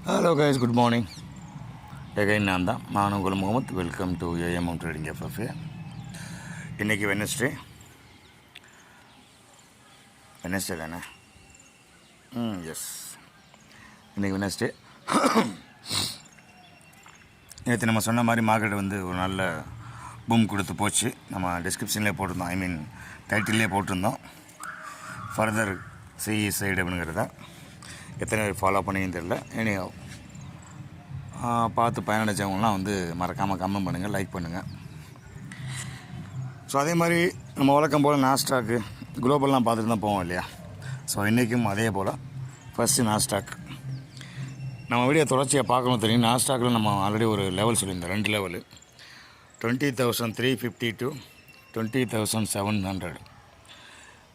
Hello guys, good morning. Again நான் உங்கள் Mohammed. Welcome to AMM trading FFA. இன்றைக்கி Wednesday தானே? எஸ், இன்றைக்கி வெனஸ்டே. நேற்று நம்ம சொன்ன மாதிரி மார்க்கெட் வந்து ஒரு நல்ல பூம் கொடுத்து போச்சு. நம்ம டிஸ்கிரிப்ஷன்லேயே போட்டிருந்தோம், டைட்டில்லே போட்டிருந்தோம். ஃபர்தர் சிஇ சைடு அப்படிங்கிறத எத்தனை பேர் ஃபாலோ பண்ணிங்கன்னு தெரியல. பார்த்து பயனடைச்சவங்களாம் வந்து மறக்காமல் கமெண்ட் பண்ணுங்கள், லைக் பண்ணுங்கள். ஸோ அதே மாதிரி நம்ம வழக்கம் போல் நாஸ்டாக்கு குளோபல்லாம் பார்த்துட்டு தான் போவோம் இல்லையா? ஸோ இன்றைக்கும் அதே போல் ஃபஸ்ட்டு நாஸ்டாக் நம்ம வீடியோ தொடர்ச்சியாக பார்க்கணும். தெரியும், நாஸ்டாக்கில் நம்ம ஆல்ரெடி ஒரு லெவல் சொல்லியிருந்தோம், 2 லெவலு, 20,350 to 20,700.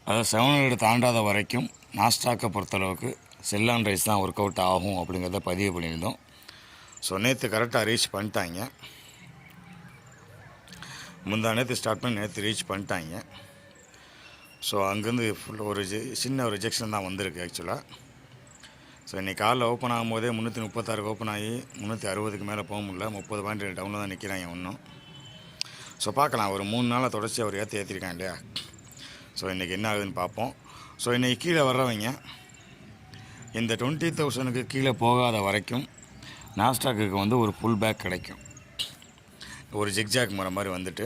அதாவது 700 தாண்டாத வரைக்கும் நாஸ்டாக்கை பொறுத்தளவுக்கு செல் அண்ட் ரைஸ் தான் ஒர்க் அவுட் ஆகும் அப்படிங்கிறத பதிவு பண்ணியிருந்தோம். ஸோ நேற்று கரெக்டாக ரீச் பண்ணிட்டாங்க. நேற்று ஸ்டார்ட் பண்ணி நேற்று ரீச் பண்ணிட்டாங்க. ஸோ அங்கேருந்து ஒரு சின்ன ஒரு ரிஜெக்ஷன் தான் வந்திருக்கு ஆக்சுவலாக. ஸோ இன்றைக்கி காலைல ஓப்பன் ஆகும்போதே 336 ஓப்பன் ஆகி 360க்கு மேலே போக முடியல. 30 பாயிண்ட் டவுனில் தான் நிற்கிறாங்க இன்னும். ஸோ பார்க்கலாம், ஒரு 3 நாளாக தொடர்ச்சி அவர் ஏற்றிருக்காங்க இல்லையா? ஸோ இன்றைக்கி என்ன ஆகுதுன்னு பார்ப்போம். ஸோ இன்றைக்கி கீழே வர்றவங்க இந்த 20,000க்கு கீழே போகாத வரைக்கும் நாஸ்டாக்கு வந்து ஒரு ஃபுல் பேக் கிடைக்கும். ஒரு ஜிக்ஜாக் முறை மாதிரி வந்துட்டு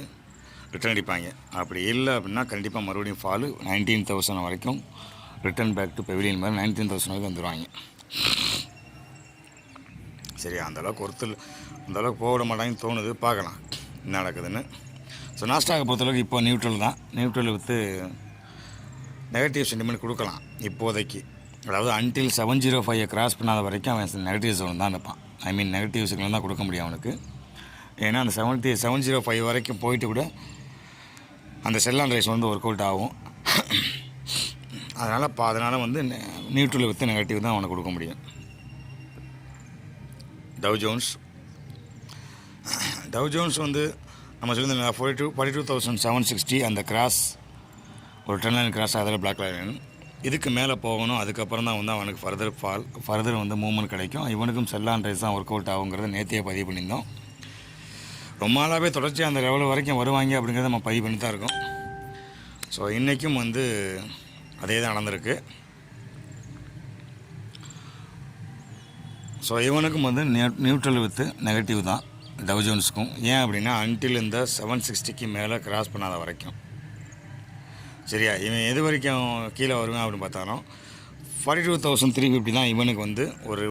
ரிட்டர்ன் அடிப்பாங்க. அப்படி இல்லை அப்படின்னா கண்டிப்பாக மறுபடியும் ஃபாலு 19,000 வரைக்கும் ரிட்டர்ன் பேக் டு பெவிலியன் மாதிரி 19,000 வரைக்கும் வந்துடுவாங்க. சரி, அந்தளவுக்கு போக மாட்டாங்கன்னு தோணுது. பார்க்கலாம் என்ன நடக்குதுன்னு. ஸோ நாஸ்டாக்கை பொறுத்தளவுக்கு இப்போ நியூட்ரல் தான். நியூட்ரல் வித்து நெகட்டிவ் சென்டிமெண்ட் கொடுக்கலாம் இப்போதைக்கு. அதாவது அன்டில் 705 கிராஸ் பண்ணாத வரைக்கும் அவன் நெகட்டிவ் ஜோன் தான் இருப்பான். நெகட்டிவ் சிக்னல் தான் கொடுக்க முடியும் அவனுக்கு. ஏன்னா அந்த 705 வரைக்கும் போயிட்டு கூட அந்த செல் அண்ட் ரைஸ் வந்து ஒர்க் அவுட் ஆகும். அதனால் வந்து நியூட்ரல் வித்து நெகட்டிவ் தான் அவனுக்கு கொடுக்க முடியும். டவ் ஜோன்ஸ் வந்து நம்ம சொல்லியிருந்தோம் 42,760 அந்த கிராஸ், ஒரு 10 லைன் கிராஸ், அதில் பிளாக் லைன். இதுக்கு மேலே போகணும். அதுக்கப்புறம் தான் வந்து அவனுக்கு ஃபர்தர் வந்து மூவ்மெண்ட் கிடைக்கும். இவனுக்கும் செல் அண்ட் ரைஸ் தான் ஒர்க் அவுட் ஆகுங்கிறத நேற்றையே பதிவு பண்ணியிருந்தோம். ரொம்ப நாளாகவே தொடர்ச்சியாக அந்த லெவல் வரைக்கும் வருவாங்க அப்படிங்கிறத நம்ம பதிவு பண்ணி தான் இருக்கோம். ஸோ இன்றைக்கும் வந்து அதே தான் நடந்திருக்கு. ஸோ இவனுக்கும் வந்து நியூட்ரல் வித்து நெகட்டிவ் தான் டவ் ஜோன்ஸுக்கும். ஏன் அப்படின்னா அன்டில் இந்த 760க்கு மேலே கிராஸ் பண்ணாத வரைக்கும். சரியா? இவன் எது வரைக்கும் கீழே வருவேன் அப்படின்னு பார்த்தாலும் 42,350 தான் இவனுக்கு வந்து ஒரு